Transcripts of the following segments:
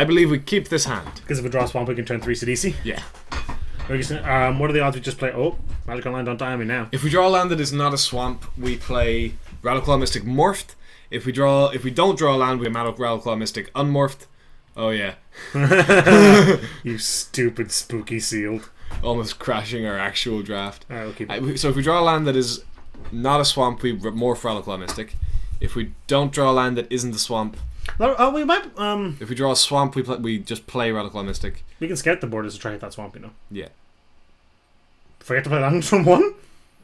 I believe we keep this hand. Because if we draw a swamp, we can turn 3 Sidisi. Yeah. What are the odds we just play... Oh, Magic Online, don't die on me now. If we draw a land that is not a swamp, we play Rattleclaw Mystic Morphed. If we don't draw a land, we have Rattleclaw Mystic Unmorphed. Oh yeah. You stupid spooky sealed. Almost crashing our actual draft. Alright, we'll keep it. So if we draw a land that is not a swamp, we morph Rattleclaw Mystic. If we don't draw a land that isn't a swamp... Oh, we might... If we draw a swamp, we just play Rattleclaw Mystic. We can scout the borders to try to hit that swamp, you know. Yeah. Forget to play land from 1?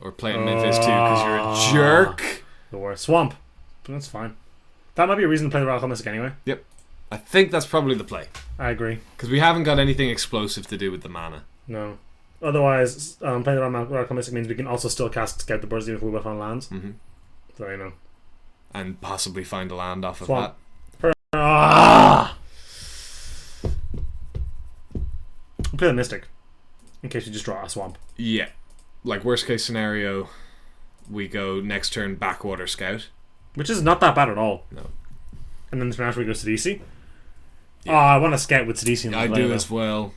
Or play it in Memphis 2, because you're a jerk. The worst. Swamp. But that's fine. That might be a reason to play the Rattleclaw Mystic anyway. Yep. I think that's probably the play. I agree. Because we haven't got anything explosive to do with the mana. No. Otherwise, playing the Rattleclaw Mystic means we can also still cast Scout the Borders even if we whiff on lands. Mm-hmm. So, you know. And possibly find a land off of swamp. that. We'll play the Mystic. In case you just draw a swamp. Yeah. Like, worst case scenario, we go next turn Backwater Scout. Which is not that bad at all. No. And then after we go Sidisi. Yeah. Oh, I want to Scout with Sidisi. I do as well.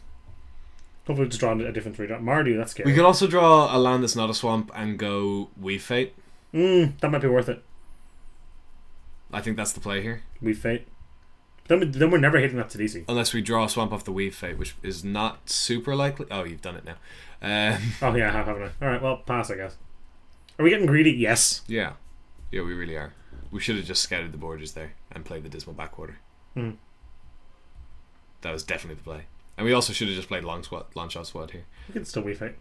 Hopefully just draw a different 3 drop. Mardu, that's scary. We could also draw a land that's not a swamp and go Weave Fate. That might be worth it. I think that's the play here. Weave Fate. Then we're never hitting that Sidisi. Unless we draw a swamp off the Weave Fate, which is not super likely. Oh, you've done it now. Oh yeah, I have, haven't I? Alright, well, pass, I guess. Are we getting greedy? Yes. Yeah. Yeah, we really are. We should have just scouted the borders there and played the Dismal Backwater. That was definitely the play. And we also should have just played long shot squad here. We can still Weave Fate.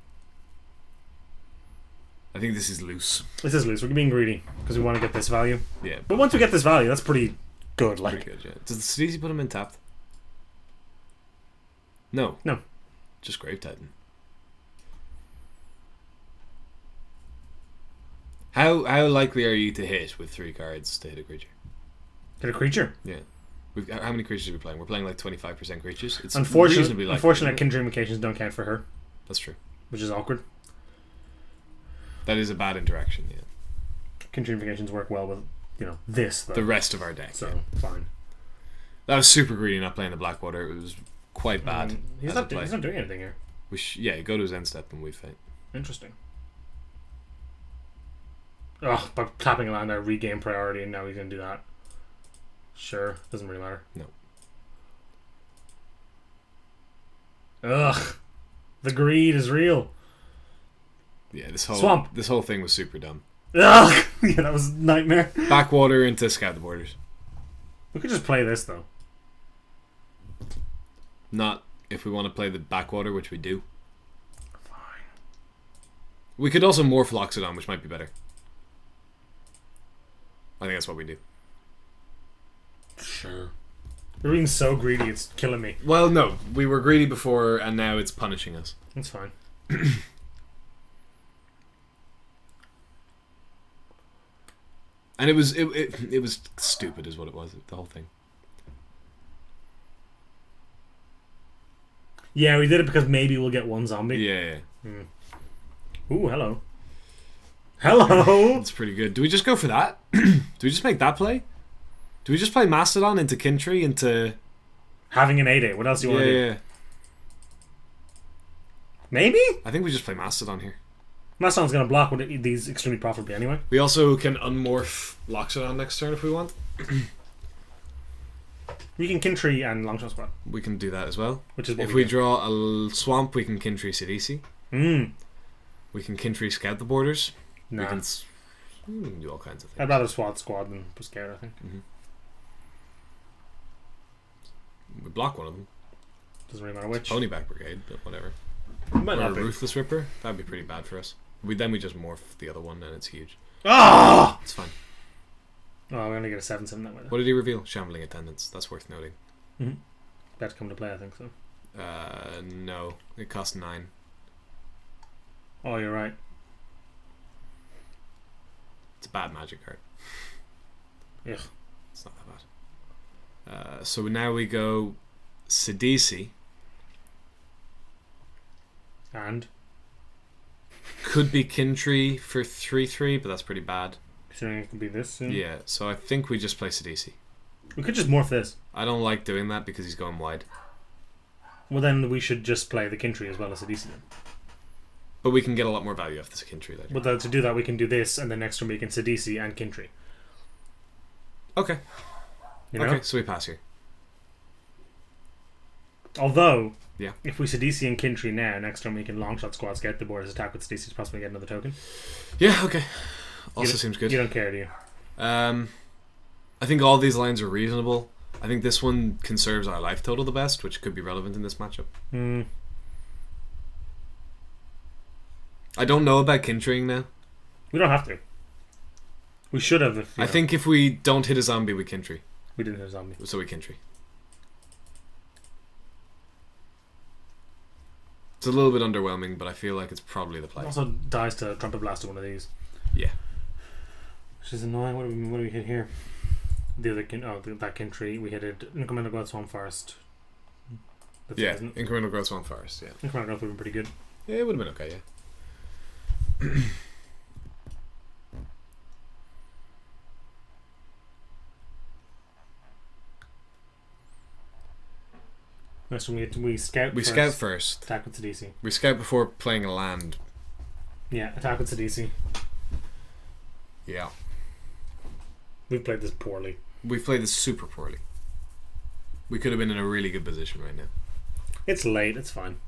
I think this is loose. This is loose. We're being greedy because we want to get this value. Yeah. But once we get this value, that's pretty good. Like, pretty good, yeah. Does the Sidisi put him in tapped? No. No. Just Grave Titan. How likely are you to hit with 3 cards to hit a creature? Hit a creature? Yeah. How many creatures are we playing? We're playing like 25% creatures. It's unfortunately, Kindred Invocations don't count for her. That's true. Which is awkward. That is a bad interaction, yeah. Kindred Invocations work well with, this, though. The rest of our deck. So, yeah. Fine. That was super greedy not playing the Blackwater. It was quite bad. He's not doing anything here. Yeah, go to his end step and we fight. Interesting. Oh, by tapping a land, I regain priority, and now he's going to do that. Sure, doesn't really matter. No. Ugh. The greed is real. Yeah, this whole thing was super dumb. Ugh! Yeah, that was a nightmare. Backwater into Scout the Borders. We could just play this, though. Not if we want to play the Backwater, which we do. Fine. We could also morph Loxodon, which might be better. I think that's what we do. Sure. We're being so greedy, it's killing me. Well, no. We were greedy before, and now it's punishing us. That's fine. And it was stupid is what it was, the whole thing. Yeah, we did it because maybe we'll get one zombie. Yeah. Ooh, hello. Hello! That's pretty good. Do we just go for that? Do we just make that play? Do we just play Mastodon into Kintree into... Having an 8-8. What else do you want to do? Yeah. Maybe? I think we just play Mastodon here. Mastodon's going to block these extremely profitably anyway. We also can unmorph Loxodon next turn if we want. We can Kintree and Longshot Squad. We can do that as well. Which is what if we draw a swamp, we can Kintree Sidisi. We can Kintree Scout the Borders. Nah. We can do all kinds of things. I'd rather Squad than Scout, I think. We block one of them. Doesn't really matter which. Ponyback Brigade, but whatever. Might or not a be. Ruthless Ripper. That'd be pretty bad for us. Then we just morph the other one and it's huge. Ah! It's fine. Oh, we're going to get a 7/7 that way. What did he reveal? Shambling Attendants. That's worth noting. That's come to play, I think so. No. It cost 9. Oh, you're right. It's a bad magic card. Yeah. It's not that bad. So now we go Sidisi. And? Could be Kintree for 3/3, but that's pretty bad. Considering it could be this soon. Yeah, so I think we just play Sidisi. We could just morph this. I don't like doing that because he's going wide. Well, then we should just play the Kintry as well as Sidisi then. But we can get a lot more value off this Kintry later. Well, to do that, we can do this, and then next turn we can Sidisi and Kintry. Okay. You know? Okay, so we pass here. Although, yeah, if we Sidisi and Kintry now, next turn we can Longshot Squad Scout the board as attack with Sidisi to possibly get another token. Yeah, okay. Also seems good. You don't care, do you? I think all these lines are reasonable. I think this one conserves our life total the best, which could be relevant in this matchup. I don't know about Kintrying now. We don't have to. We should have. If, I think if we don't hit a zombie, we Kintry. We didn't hit a zombie. So we Kintry. It's a little bit underwhelming, but I feel like it's probably the play. Also dies to Trumpet Blast to one of these. Yeah. Which is annoying. What do we hit here? The other that Kintry. We hit it. Incremental Growth Swamp Forest. That's yeah, Incremental Growth Swamp Forest, yeah. Incremental Growth would have been pretty good. Yeah, it would have been okay, yeah. Next one we scout. We scout first. Attack with Sidisi. We scout before playing a land. Yeah, attack with Sidisi. Yeah. We've played this poorly. We've played this super poorly. We could have been in a really good position right now. It's late, it's fine.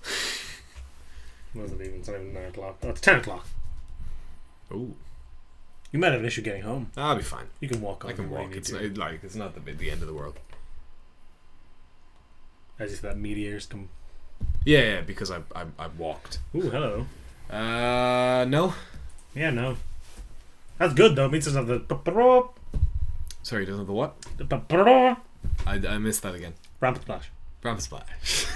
It's not even 9 o'clock. Oh, it's 10 o'clock. Ooh. You might have an issue getting home. I'll be fine. You can walk on. I can walk. It's not the end of the world. As you said, that meteors come. Yeah, because I walked. Ooh, hello. No. Yeah, no. That's good though. It means there's the. Sorry, doesn't have the what? I missed that again. Rampant Splash. Rampant Splash.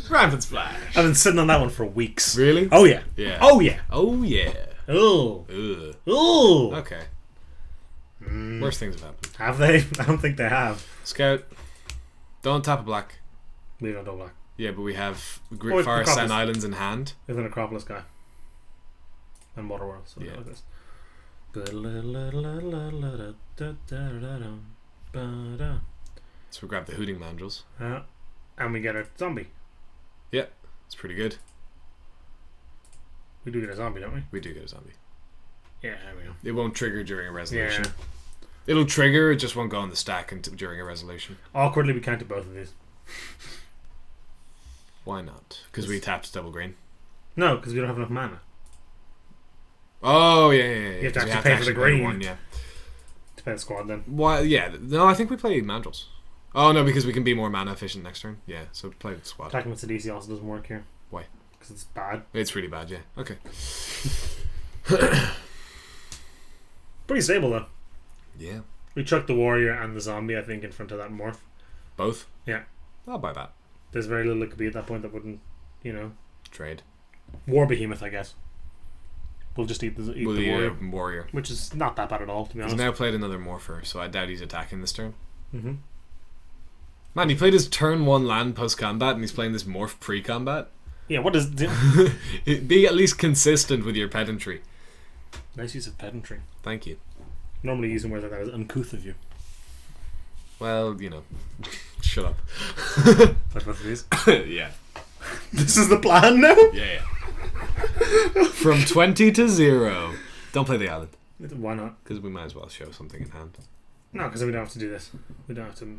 Rampant Splash. I've been sitting on that one for weeks. Really? Oh yeah. Yeah. Oh yeah. Oh yeah. Oh. Ugh. Oh. Okay. Worst things have happened. Have they? I don't think they have. Scout. Don't tap a black. We don't know black. Yeah, but we have Great Forests and Islands in hand. There's an Acropolis guy. And Waterworld. So yeah. Like this. So we grab the Hooting Mandrills. And we get a zombie. Yeah, it's pretty good. We do get a zombie, don't we? We do get a zombie. Yeah, there we go. It won't trigger during a resolution. Yeah. It'll trigger, it just won't go on the stack during a resolution. Awkwardly, we counted both of these. Why not? Because we tapped double green. No, because we don't have enough mana. Oh, yeah. You have to actually pay for the green. One, yeah. To play the squad then. Why? Yeah. No, I think we play Mandrills. Oh, no, because we can be more mana efficient next turn. Yeah, so play the squad. Attacking with Sidisi also doesn't work here. Why? Because it's bad. It's really bad, yeah. Okay. Pretty stable though. Yeah. We chucked the warrior and the zombie, I think, in front of that morph. Both? Yeah. I'll buy that. There's very little it could be at that point that wouldn't, Trade. War Behemoth, I guess. We'll just eat the warrior. Which is not that bad at all, to be honest. He's now played another morpher, so I doubt he's attacking this turn. Mm-hmm. Man, he played his turn 1 land post-combat and he's playing this morph pre-combat. Yeah, what does... Be at least consistent with your pedantry. Nice use of pedantry. Thank you. Normally using words like that is uncouth of you. Well, shut up. That's what it is. Yeah. This is the plan now? Yeah. From 20 to 0. Don't play the island. Why not? Because we might as well show something in hand. No, because we don't have to do this. We don't have to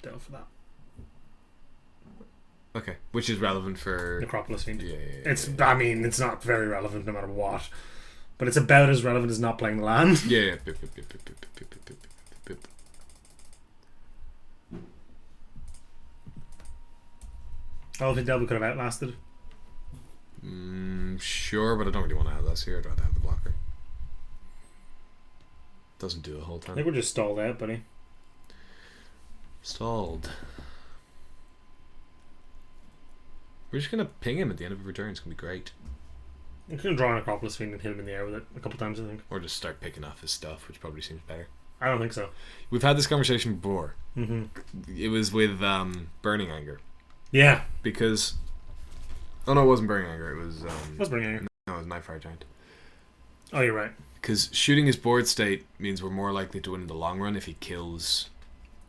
delve for that. Okay, which is relevant for Necropolis Fiend. Yeah. It's not very relevant no matter what, but it's about as relevant as not playing the land. Yeah. I think Delve could have outlasted. Sure, but I don't really want to have this here. I'd rather have the blocker. Doesn't do a whole I time. think we're just stalled out, buddy. Stalled. We're just gonna ping him at the end of a return. It's gonna be great. You can draw an Acropolis Fiend and hit him in the air with it a couple times, I think. Or just start picking off his stuff, which probably seems better. I don't think so. We've had this conversation before. Mm-hmm. It was with Burning Anger. Yeah. Because... Oh no, it wasn't Burning Anger. It was... What's Burning Anger? No, it was Nightfire Giant. Oh, you're right. Because shooting his board state means we're more likely to win in the long run if he kills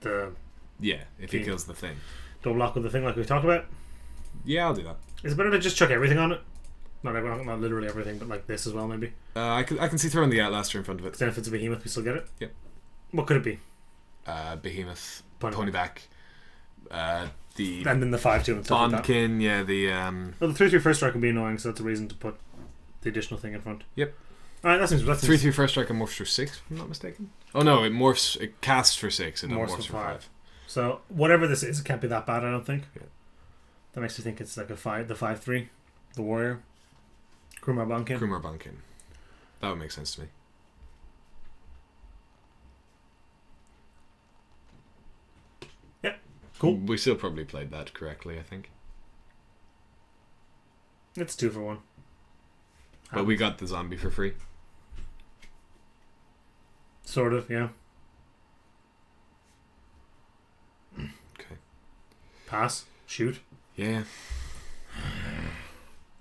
the Yeah, if he King. kills the thing. double block with the thing like we talked about. Yeah, I'll do that. Is it better to just chuck everything on it? Not literally everything, but like this as well, maybe. I can see throwing the Outlaster in front of it. Then if it's a behemoth, we still get it. Yep. What could it be? Behemoth, Ponyback. Ponyback, the And then the 5/2 and stuff like that. Bondkin, yeah, the Well, the 3/3 first strike can be annoying, so that's a reason to put the additional thing in front. Yep. Alright, that seems 3/3 first strike and morphs for 6, if I'm not mistaken. Oh no, it casts for 6 and then morphs for 5. So whatever this is, it can't be that bad, I don't think. Yeah. That makes me think it's like the 5/3, the warrior. Krumar Bunkin. Krumar Bunkin. That would make sense to me. Yeah, cool. We still probably played that correctly, I think. It's 2 for 1. But we got the zombie for free. Sort of, yeah. Okay. Pass. Shoot. Yeah.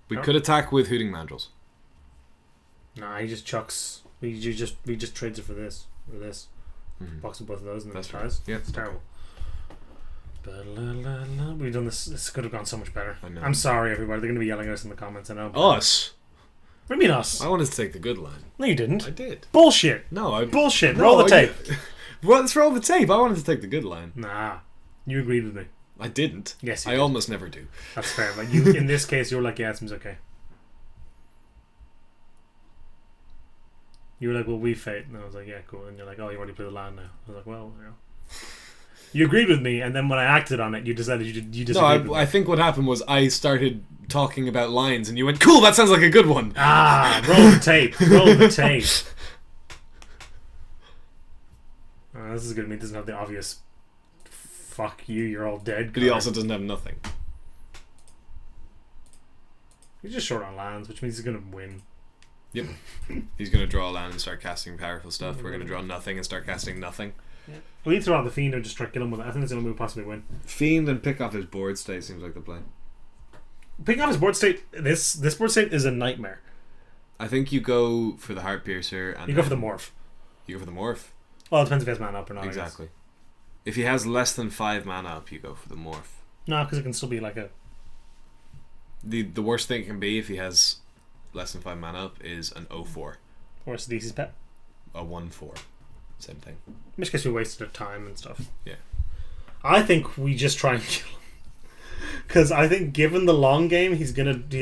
We could attack with Hooting Mandrills. Nah, he just chucks. We just trades it for this. Or this. Mm-hmm. Boxing both of those and then That's tries. right. Yeah, It's terrible. We've done this. This could have gone so much better. I know. I'm sorry, everybody. They're going to be yelling at us in the comments. I know. Us? What do you mean us? I wanted to take the good line. No, you didn't. I did. Bullshit. No, I... Bullshit. No, Roll the tape. Well, let's roll the tape. I wanted to take the good line. Nah. You agreed with me. I didn't. Yes, you I did. almost never do. That's fair. But you, in this case, you were like, yeah, it seems okay. You were like, well, we fate. And I was like, yeah, cool. And you're like, oh, you already played the land now. I was like, well, you know. You agreed with me, and then when I acted on it, you decided you disagreed with me. I think what happened was I started talking about lines, and you went, cool, that sounds like a good one. Ah, roll the tape. Roll the tape. This is good. I mean, it doesn't have the obvious fuck you, you're all dead. But he also doesn't have nothing. He's just short on lands, which means he's going to win. Yep. He's going to draw a land and start casting powerful stuff. We're going to draw nothing and start casting nothing. Yeah. We need to throw out the Fiend or just try to kill him with it. I think that's the only way we possibly win. Fiend and pick off his board state seems like the play. Picking off his board state, this board state is a nightmare. I think you go for the Heart Piercer. And You go for the morph. You go for the morph. Well, it depends if he has mana up or not. Exactly. If he has less than 5 mana up, you go for the morph. No, because it can still be like a... The worst thing it can be if he has less than 5 mana up is an 0-4. Or it's DC's pet. A 1-4. Same thing. In which case we wasted our time and stuff. Yeah. I think we just try and kill him. Because I think given the long game, he's gonna do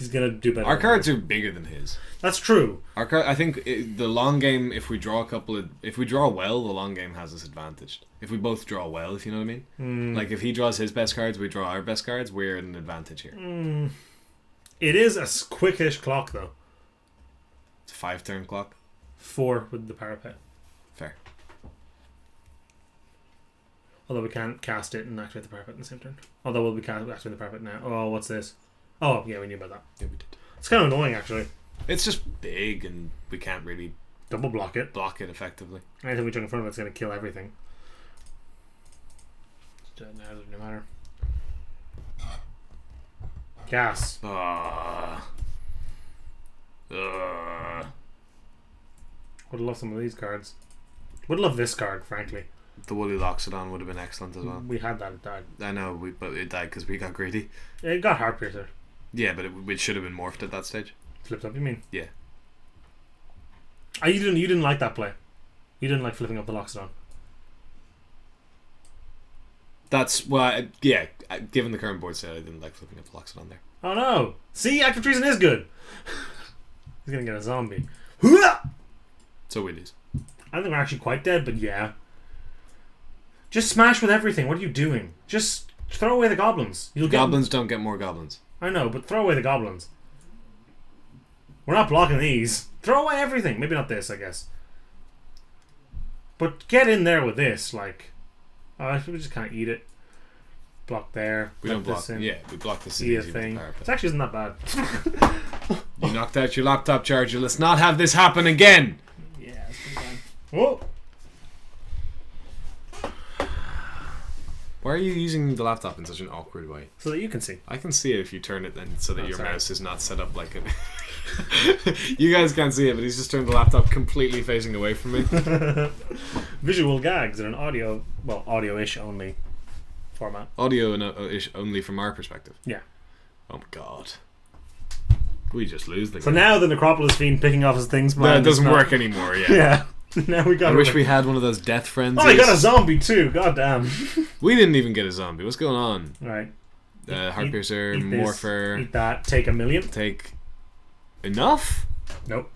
better. Our cards are bigger than his. That's true. I think the long game, if we draw well, the long game has us advantaged. If we both draw well, if you know what I mean. Like if he draws his best cards, we draw our best cards. We're at an advantage here. It is a quickish clock though. It's a 5-turn clock. 4 with the parapet. Fair. Although we can't cast it and activate the parapet in the same turn. Although we'll be activating the parapet now. Oh, what's this? Oh, yeah, we knew about that. Yeah, we did. It's kind of annoying actually. It's just big, and we can't really Double block it. block it effectively. Anything we chuck in front of it's going to kill everything. It doesn't matter. Gas. Would love some of these cards. Would love this card, frankly. The Woolly Loxodon would have been excellent as well. We had that, it died. I know, but it died because we got greedy. It got Heart Piercer. Yeah, but it should have been morphed at that stage. Flipped up, you mean? Yeah. You didn't like that play. You didn't like flipping up the Loxodon. That's given the current board set, I didn't like flipping up the Loxodon there. Oh no! See, Active Treason is good. He's gonna get a zombie. So we lose. I think we're actually quite dead, but yeah. Just smash with everything. What are you doing? Just throw away the goblins. Goblins don't get more goblins. I know, but throw away the goblins. We're not blocking these. Throw away everything. Maybe not this, I guess. But get in there with this, like... Oh, we just can't eat it. Block there. We don't block. Yeah, we block the See a easy thing. with the It actually isn't that bad. You knocked out your laptop charger. Let's not have this happen again. Yeah, it's pretty bad. Whoa! Why are you using the laptop in such an awkward way? So that you can see. I can see it if you turn it and so that your sorry. mouse is not set up like a... You guys can't see it, but he's just turned the laptop completely facing away from me. visual gags in an audio-ish only format. Audio and ish only from our perspective. Yeah. Oh my god. We just lose the game. So now the Necropolis Fiend picking off his things. No, it doesn't work anymore. Yeah. Yeah. Now we got. I wish we had one of those death frenzies. Oh, you got a zombie too. God damn. We didn't even get a zombie. What's going on? Right. Heartpiercer, eat Morpher. Eat that. Take 1,000,000. Take enough? Nope.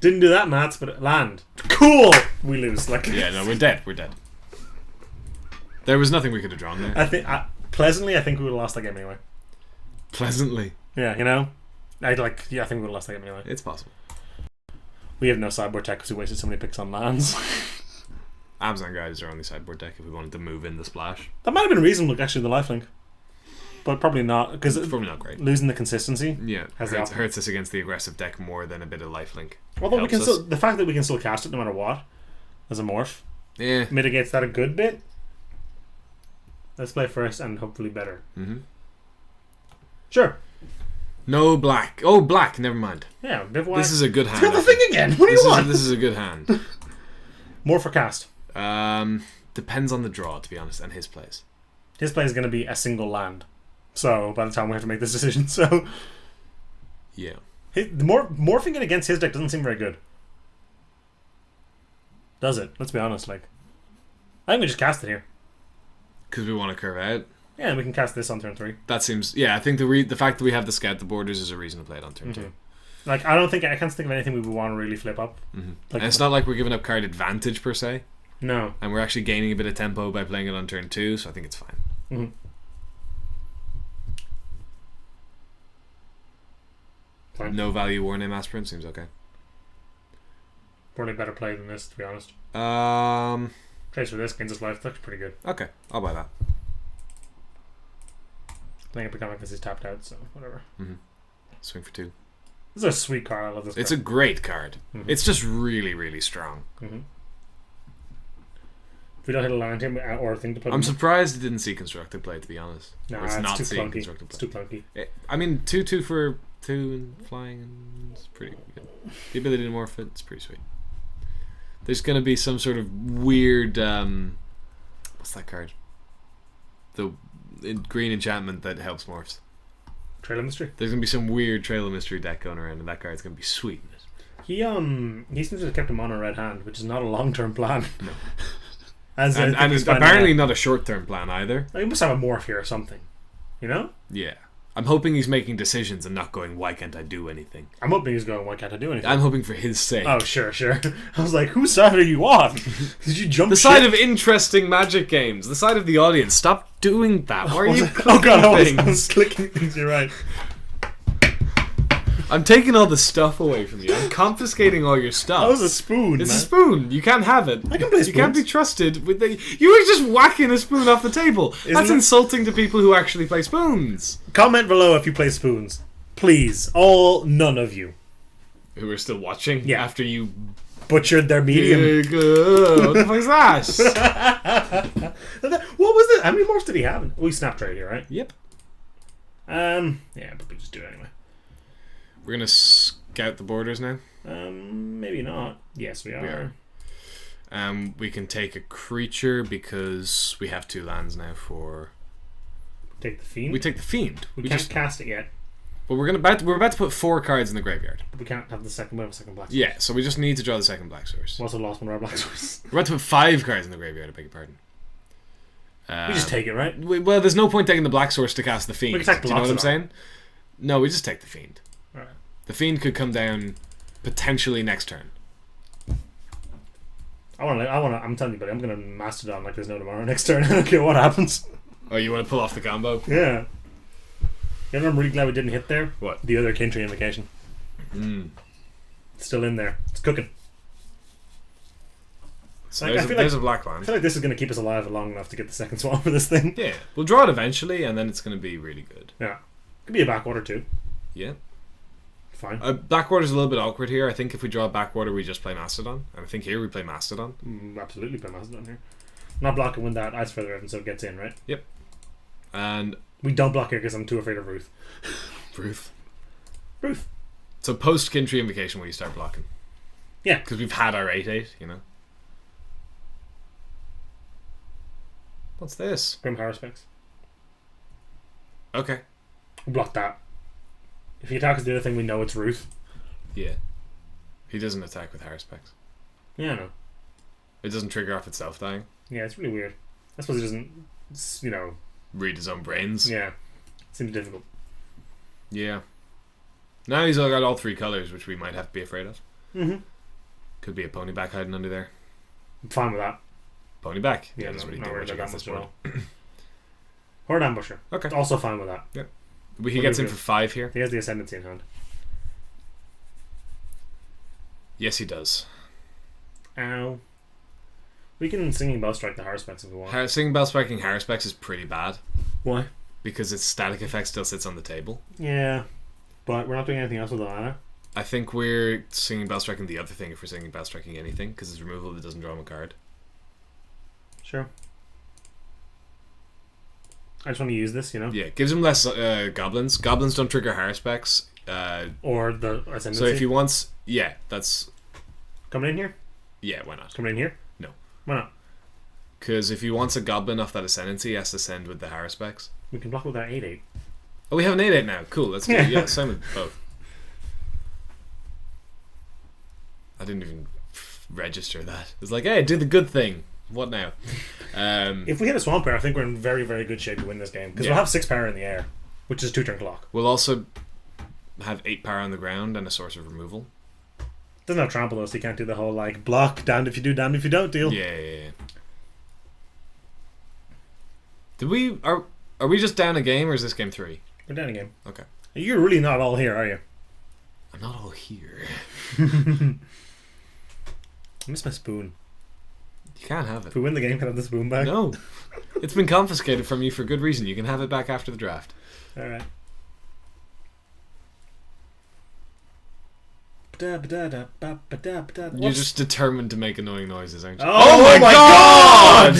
Didn't do that, Mats, but land. Cool. We lose. Yeah, no, we're dead. We're dead. There was nothing we could have drawn there. I think pleasantly, I think we would have lost that game anyway. Pleasantly. Yeah, you know, I think we would have lost that game anyway. It's possible. We have no sideboard tech because we wasted so many picks on lands. Amazon Guide is our only sideboard deck if we wanted to move in the splash. That might have been reasonable, actually, the lifelink, but probably not because It's probably not great. Losing the consistency. Yeah, Has hurts us against the aggressive deck more than a bit of lifelink. Although we can Helps us. still, the fact that we can still cast it no matter what, as a morph, Yeah. mitigates that a good bit. Let's play first and hopefully better. Mm-hmm. Sure. No black. Oh, black. Never mind. Yeah, bivouac. This is a good hand. Got the thing again. What do you want? This is a good hand. More for cast. Depends on the draw, to be honest, and his plays. His play is going to be a single land. So by the time we have to make this decision, so Yeah. Morphing it against his deck doesn't seem very good. Does it? Let's be honest. I think we just cast it here. Because we want to curve out. Yeah, and we can cast this on turn 3. That seems... Yeah, I think the fact that we have the scout the borders is a reason to play it on turn 2. I can't think of anything we would want to really flip up. And it's not like we're giving up card advantage per se. No. And we're actually gaining a bit of tempo by playing it on turn 2, so I think it's fine. Mm-hmm. Fine. No value War Name Aspirant seems okay. Probably better play than this, to be honest. Okay, Trace for this, gains us life. That's pretty good. I'll buy that. Playing it because he's tapped out, so whatever. Swing for 2. This is a sweet card. I love this card. It's a great card. It's just really, really strong. If we don't hit a land here or a thing to put I'm surprised it didn't see constructed play, to be honest. No, Or it's not too seeing clunky. constructed It's play. too clunky. I mean, 2/2 for 2 and flying, and it's pretty good. The ability to morph it, it's pretty sweet. There's going to be some sort of weird... what's that card? The green enchantment that helps morphs. Trail of Mystery. There's going to be some weird Trail of Mystery deck going around, and that card's going to be sweet. He seems to have kept him on a red hand, which is not a long-term plan. No. and it's apparently not a short-term plan either. He must have a morph here or something. You know? Yeah. I'm hoping he's making decisions and not going, why can't I do anything? I'm hoping he's going, why can't I do anything? I'm hoping for his sake. Oh, sure. I was like, whose side are you on? Did you jump The ship? side of interesting Magic games. The side of the audience. Stop doing that. Why are you Oh god, I things? was clicking things, you're right. I'm taking all the stuff away from you. I'm confiscating all your stuff. That was a spoon, It's man. a spoon. You can't have it. I can play You can't spoons. be trusted with the. You were just whacking a spoon off the table. That's it- insulting to people who actually play spoons. Comment below if you play spoons. Please. None of you. Who are still watching? Yeah. After you. Butchered their medium. What the fuck is that? What was it? How many morphs did he have? We snapped right here, right? Yep. Yeah, but we just do it anyway. We're gonna scout the borders now. Maybe not. Yes, we are. We can take a creature because we have 2 lands now for. Take the Fiend. We take the Fiend. We can't cast it yet. But we're about to put 4 cards in the graveyard. But we can't have the second. We have a second black. Yeah, so we just need to draw the second black source. We also lost one of our black sources. We're about to put 5 cards in the graveyard. I beg your pardon. We just take it, right? Well, there's no point taking the black source to cast the Fiend. We can take Do you know what I'm blocks of saying? No, we just take the Fiend. Right. The Fiend could come down potentially next turn. I'm telling you, buddy, I'm gonna Mastodon like there's no tomorrow next turn. I don't care what happens. Oh, you want to pull off the combo? Yeah. You know what I'm really glad we didn't hit there? What? The other Kintry invocation. It's still in there. It's cooking. So Like, there's a black I land. feel like this is going to keep us alive long enough to get the second swan for this thing. Yeah, we'll draw it eventually, and then it's going to be really good. Yeah. Could be a backwater too. Yeah. Fine. Backwater's a little bit awkward here. I think if we draw backwater, we just play Mastodon. And I think here we play Mastodon. Absolutely play Mastodon here. Not blocking when that Ice Feather Evan so it gets in, right? Yep. And We don't block here because I'm too afraid of Ruth. Ruth. Ruth. So post Kintry Invocation, will you start blocking? Yeah. Because we've had our 8-8, you know. What's this? Grim Haruspex. Okay. Block that. If he attacks the other thing, we know it's Ruth. Yeah. He doesn't attack with Haruspex. Yeah, I know. It doesn't trigger off itself dying. Yeah, it's really weird. I suppose he doesn't, you know... Read his own brains. Yeah. Seems difficult. Yeah. Now he's got all 3 colours, which we might have to be afraid of. Mm-hmm. Could be a pony back hiding under there. I'm fine with that. Pony back. Yeah, that's no, what he not did worried when about you that got much this at all. Horde Ambusher. Okay. Also fine with that. Yep. He gets in for 5 here. He has the Ascendancy in hand. Yes, he does. Ow. We can Singing Bell Strike the Haruspex if we want. Singing Bell Striking Haruspex is pretty bad. Why? Because its static effect still sits on the table. Yeah. But we're not doing anything else with the mana. I think we're Singing Bell Striking the other thing if we're Singing Bell Striking anything, because it's removal that doesn't draw him a card. Sure. I just want to use this, you know? Yeah, gives him less goblins. Goblins don't trigger Haruspex. Or the Ascendancy. So if he wants... Yeah, that's... Coming in here? Yeah, why not? Coming in here? No. Why not? Because if he wants a goblin off that Ascendancy, he has to send with the Haruspex. We can block with our 8-8. Oh, we have an 8-8 now. Cool, let's do yeah, same with both. I didn't even register that. It's like, hey, do the good thing. What now? If we hit a Swamp Bear, I think we're in very, very good shape to win this game. Because we'll have 6 power in the air, which is 2-turn clock. We'll also have 8 power on the ground and a source of removal. Doesn't have trample though, so you can't do the whole like block, damned if you do, damned if you don't deal. Yeah. Did we are we just down a game or is this game 3? We're down a game. Okay. You're really not all here, are you? I'm not all here. I miss my spoon. You can't have it. If we win the game, can I have the spoon back? No. It's been confiscated from you for good reason. You can have it back after the draft. Alright. You're just determined to make annoying noises, aren't you? Oh my god!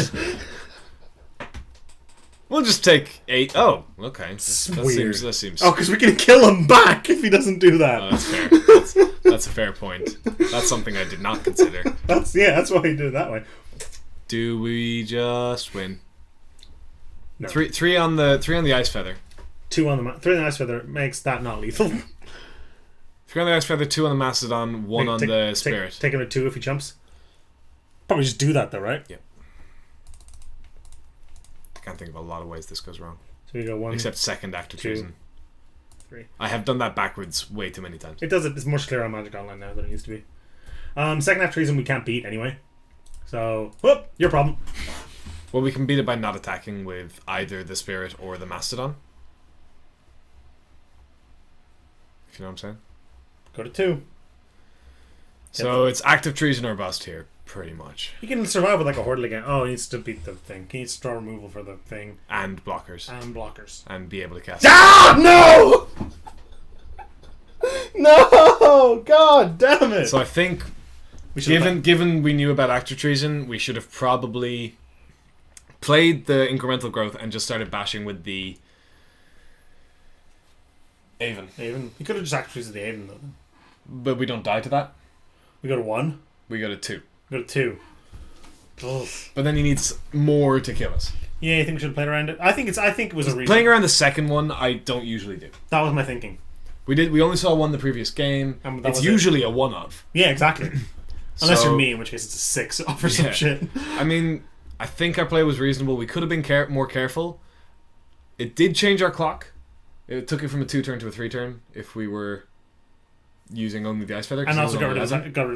We'll just take 8. Oh, okay. Weird. That seems. Oh, because we can kill him back if he doesn't do that. Oh, that's fair. That's a fair point. That's something I did not consider. That's why he did it that way. Do we just win? No. Three on the Ice Feather. 3 on the Ice Feather makes that not lethal. 3 on the Ice Feather, 2 on the Mastodon, 1 on the Spirit. Take him at 2 if he jumps. Probably just do that though, right? Yep. I can't think of a lot of ways this goes wrong. So you go 1, except second Act of 2, Treason. 3. I have done that backwards way too many times. It does it. It's much clearer on Magic Online now than it used to be. Second Act Treason we can't beat anyway. So, whoop, your problem. Well, we can beat it by not attacking with either the Spirit or the Mastodon. If you know what I'm saying. Go to 2. So it's active treason or bust here, pretty much. He can survive with like a Horde again. Oh, he needs to beat the thing. He needs to draw removal for the thing. And blockers. And blockers. And be able to cast. Ah! No! No! God damn it! So I think, given we knew about active treason, we should have probably played the incremental growth and just started bashing with the Avon. He could have just active treason the Avon though. But we don't die to that. We go to 1. We go to 2. We go to 2. Ugh. But then he needs more to kill us. Yeah, you think we should have played around it? I think it was a reason. Playing around the second one, I don't usually do. That was my thinking. We only saw one the previous game. It's usually a one of. Yeah, exactly. Unless you're me, in which case it's a 6 off or some shit. I mean, I think our play was reasonable. We could have been more careful. It did change our clock. It took it from a 2-turn to a 3-turn if we were using only the Ice Feather. And also got rid of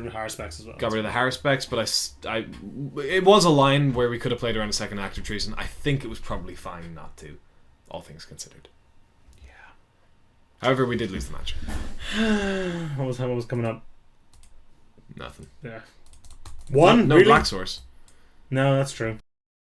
the Haruspex as well. Got rid of the Haruspex, but it was a line where we could have played around a second active treason. I think it was probably fine not to, all things considered. Yeah. However, we did lose the match. What was coming up? Nothing. Yeah. 1? No really? Black Source. No, that's true.